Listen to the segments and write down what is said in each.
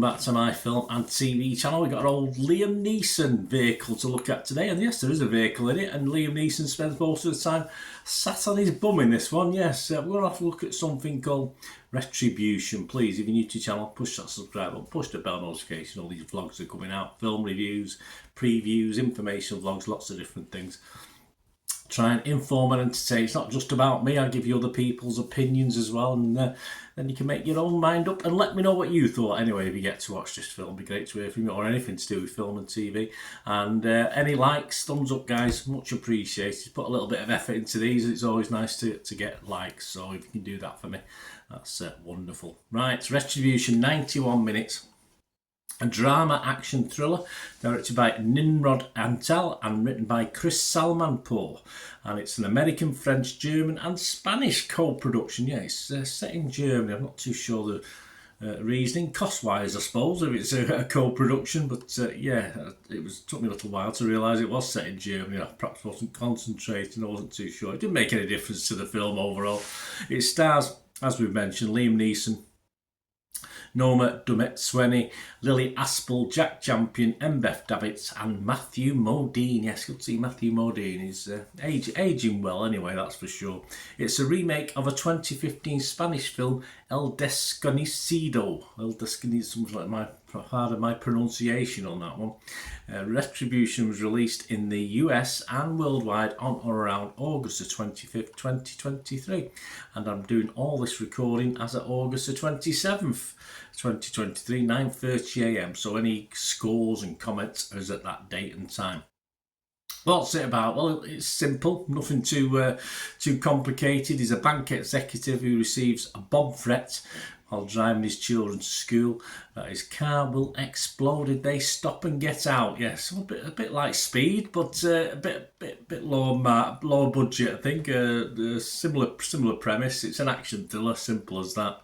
welcome back to my film and TV channel. We've got our old Liam Neeson vehicle to look at today, and yes, there is a vehicle in it, and Liam Neeson spends most of the time sat on his bum in this one. Yes, we're going to have to look at something called Retribution. Please, if you're new to the channel, push that subscribe button, push the bell notification. All these vlogs are coming out, film reviews, previews, information vlogs, lots of different things. Try and inform and entertain. It's not just about me. I give you other people's opinions as well, and then you can make your own mind up and let me know what you thought. Anyway, if you get to watch this film, it'd be great to hear from you, or anything to do with film and TV. And any likes, thumbs up, guys, much appreciated. Put a little bit of effort into these. It's always nice to get likes, so if you can do that for me, that's wonderful. Right, Retribution, 91 minutes. A drama action thriller directed by Nimrod Antal and written by Chris Salmanpour. And it's an American, French, German and Spanish co-production. Yeah, it's set in Germany. I'm not too sure the reasoning, cost-wise, I suppose, if it's a co-production. But yeah, took me a little while to realise it was set in Germany. I perhaps wasn't concentrating. I wasn't too sure. It didn't make any difference to the film overall. It stars, as we've mentioned, Liam Neeson, Noma Dumet-Sweni, Lily Aspel, Jack Champion, Beth Davids and Matthew Modine. Yes, good to see Matthew Modine. He's aging well anyway, that's for sure. It's a remake of a 2015 Spanish film, El Desconocido. El Desconocido, something like pardon my pronunciation on that one. Retribution was released in the US and worldwide on or around August the 25th, 2023. And I'm doing all this recording as of August the 27th, 2023, 9:30 AM. So any scores and comments are at that date and time. What's it about? Well, it's simple, nothing too complicated. He's a bank executive who receives a bomb threat while driving his children to school that his car will explode. They stop and get out. Yes, a bit like Speed, but a bit lower budget. I think similar premise. It's an action thriller, simple as that.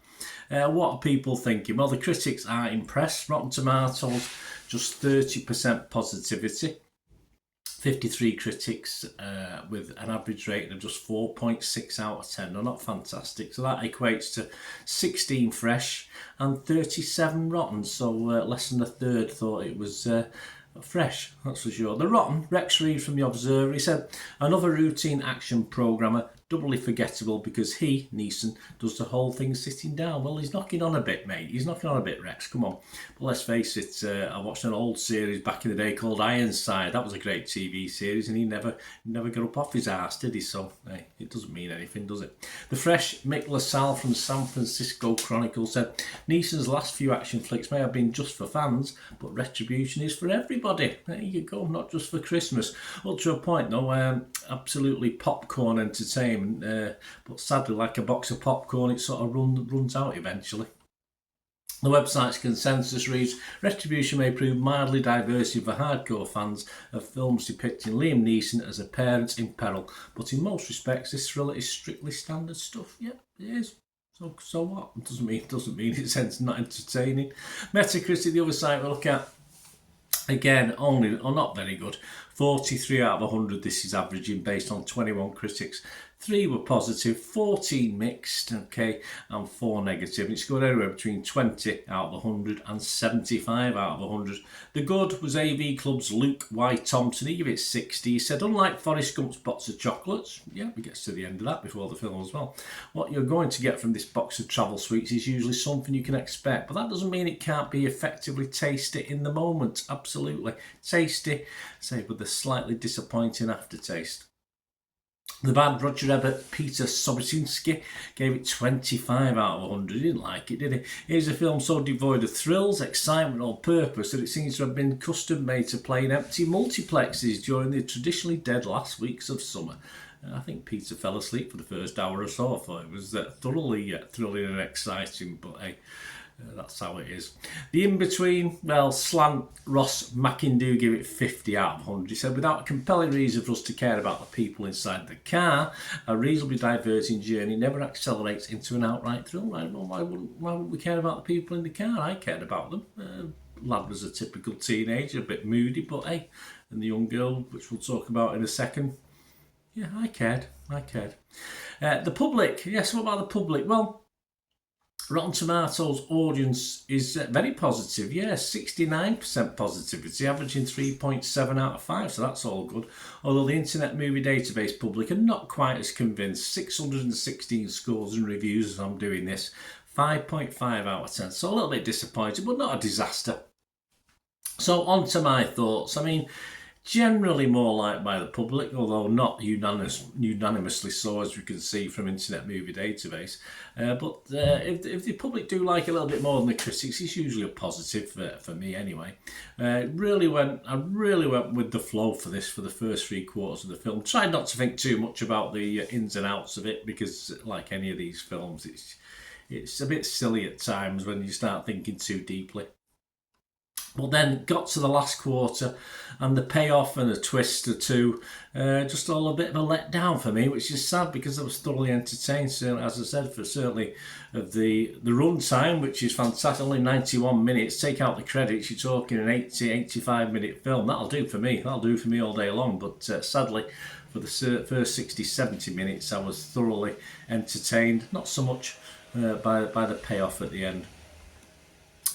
What are people thinking? Well, the critics are impressed. Rotten Tomatoes, just 30% positivity. 53 critics with an average rating of just 4.6 out of 10. They're not fantastic. So that equates to 16 fresh and 37 rotten. So less than a third thought it was fresh, that's for sure. The rotten, Rex Reed from The Observer, he said, another routine action programmer, doubly forgettable because he, Neeson, does the whole thing sitting down. Well, he's knocking on a bit, mate. He's knocking on a bit, Rex. Come on. But let's face it, I watched an old series back in the day called Ironside. That was a great TV series, and he never got up off his arse, did he? So, hey, it doesn't mean anything, does it? The fresh Mick LaSalle from San Francisco Chronicle said, Neeson's last few action flicks may have been just for fans, but Retribution is for everybody. There you go, not just for Christmas. Up to a point, though, absolutely popcorn entertainment. But sadly, like a box of popcorn, it sort of runs out eventually. The website's consensus reads, Retribution may prove mildly divisive for hardcore fans of films depicting Liam Neeson as a parent in peril, but in most respects this thriller is strictly standard stuff. Yep, it is. So what? It doesn't mean it's not entertaining. Metacritic, the other site we look at, again, not very good. 43 out of 100 this is averaging based on 21 critics. 3 were positive, 14 mixed, okay, and 4 negative. It's going anywhere between 20 out of 100 and 75 out of 100. The good was AV Club's Luke Y. Thompson. He gave it 60. He said, unlike Forrest Gump's box of chocolates, yeah, we get to the end of that before the film as well, what you're going to get from this box of travel sweets is usually something you can expect, but that doesn't mean it can't be effectively tasty in the moment. Absolutely. Tasty, say, with a slightly disappointing aftertaste. The bad Roger Ebert Peter Sobocinski gave it 25 out of 100. He didn't like it, did he? Here's a film so devoid of thrills, excitement or purpose that it seems to have been custom made to play in empty multiplexes during the traditionally dead last weeks of summer. I think Peter fell asleep for the first hour or so. I thought it was thoroughly thrilling and exciting, but hey, that's how it is. The in-between, well, Slant Ross McIndoe gave it 50 out of 100. He said, without a compelling reason for us to care about the people inside the car, a reasonably diverting journey never accelerates into an outright thrill. Right? Well, why wouldn't we care about the people in the car? I cared about them. Lad was a typical teenager, a bit moody, but hey, and the young girl, which we'll talk about in a second, yeah, I cared. The public, yes, what about the public? Well, Rotten Tomatoes audience is very positive, yeah, 69% positivity, averaging 3.7 out of 5, so that's all good. Although the Internet Movie Database public are not quite as convinced, 616 scores and reviews as I'm doing this, 5.5 out of 10, so a little bit disappointed, but not a disaster. So on to my thoughts. I mean, generally more liked by the public, although not unanimously so, as we can see from Internet Movie Database. But if the public do like a little bit more than the critics, it's usually a positive for me anyway. I really went with the flow for this for the first 3/4 of the film. Tried not to think too much about the ins and outs of it, because like any of these films, it's a bit silly at times when you start thinking too deeply. But then got to the last quarter, and the payoff and a twist or two, just all a bit of a letdown for me, which is sad because I was thoroughly entertained. So, as I said, for certainly of the run time, which is fantastic, only 91 minutes. Take out the credits, you're talking an 85-minute film. That'll do for me. That'll do for me all day long. But sadly, for the first 60-70 minutes, I was thoroughly entertained. Not so much by the payoff at the end.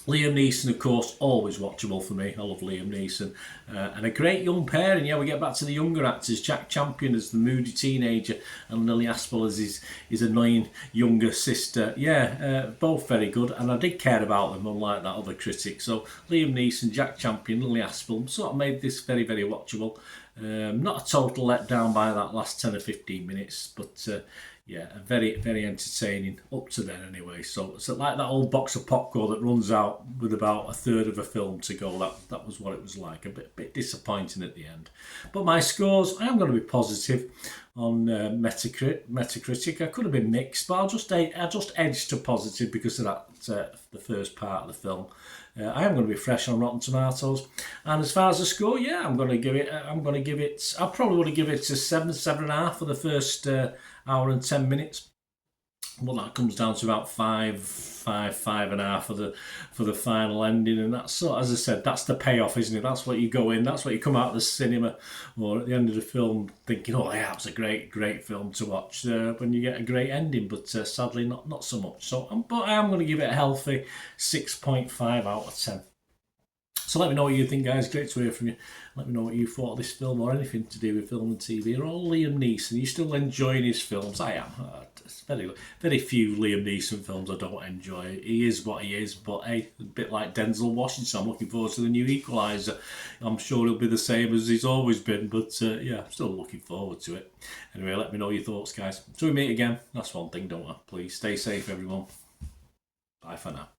Liam Neeson, of course, always watchable for me. I love Liam Neeson. And a great young pair. And yeah, we get back to the younger actors. Jack Champion as the moody teenager and Lily Aspel as his annoying younger sister. Yeah, both very good. And I did care about them, unlike that other critic. So Liam Neeson, Jack Champion, Lily Aspel sort of made this very, very watchable. Not a total letdown by that last 10 or 15 minutes, but yeah, very, very entertaining up to then anyway. So it's like that old box of popcorn that runs out with about a third of a film to go. That was what it was like. A bit disappointing at the end. But my scores, I am going to be positive on Metacritic. I could have been mixed, but I just edged to positive because of that the first part of the film. I am going to be fresh on Rotten Tomatoes, and as far as the score, yeah, I'm going to give it. I probably would have given it a 7.5 for the first hour and 10 minutes. Well, that comes down to about 5.5 for the final ending, and that's so. As I said, that's the payoff, isn't it? That's what you go in. That's what you come out of the cinema or at the end of the film thinking, oh yeah, it was a great film to watch. When you get a great ending, but sadly not so much. So, but I am going to give it a healthy 6.5 out of 10. So let me know what you think, guys. Great to hear from you. Let me know what you thought of this film or anything to do with film and TV. Or all Liam Neeson. Are you still enjoying his films? I am. It's very few Liam Neeson films I don't enjoy. He is what he is, but hey, a bit like Denzel Washington. I'm looking forward to the new Equalizer. I'm sure he'll be the same as he's always been, but yeah, I'm still looking forward to it. Anyway, let me know your thoughts, guys. Until we meet again, that's one thing, don't I? Please stay safe, everyone. Bye for now.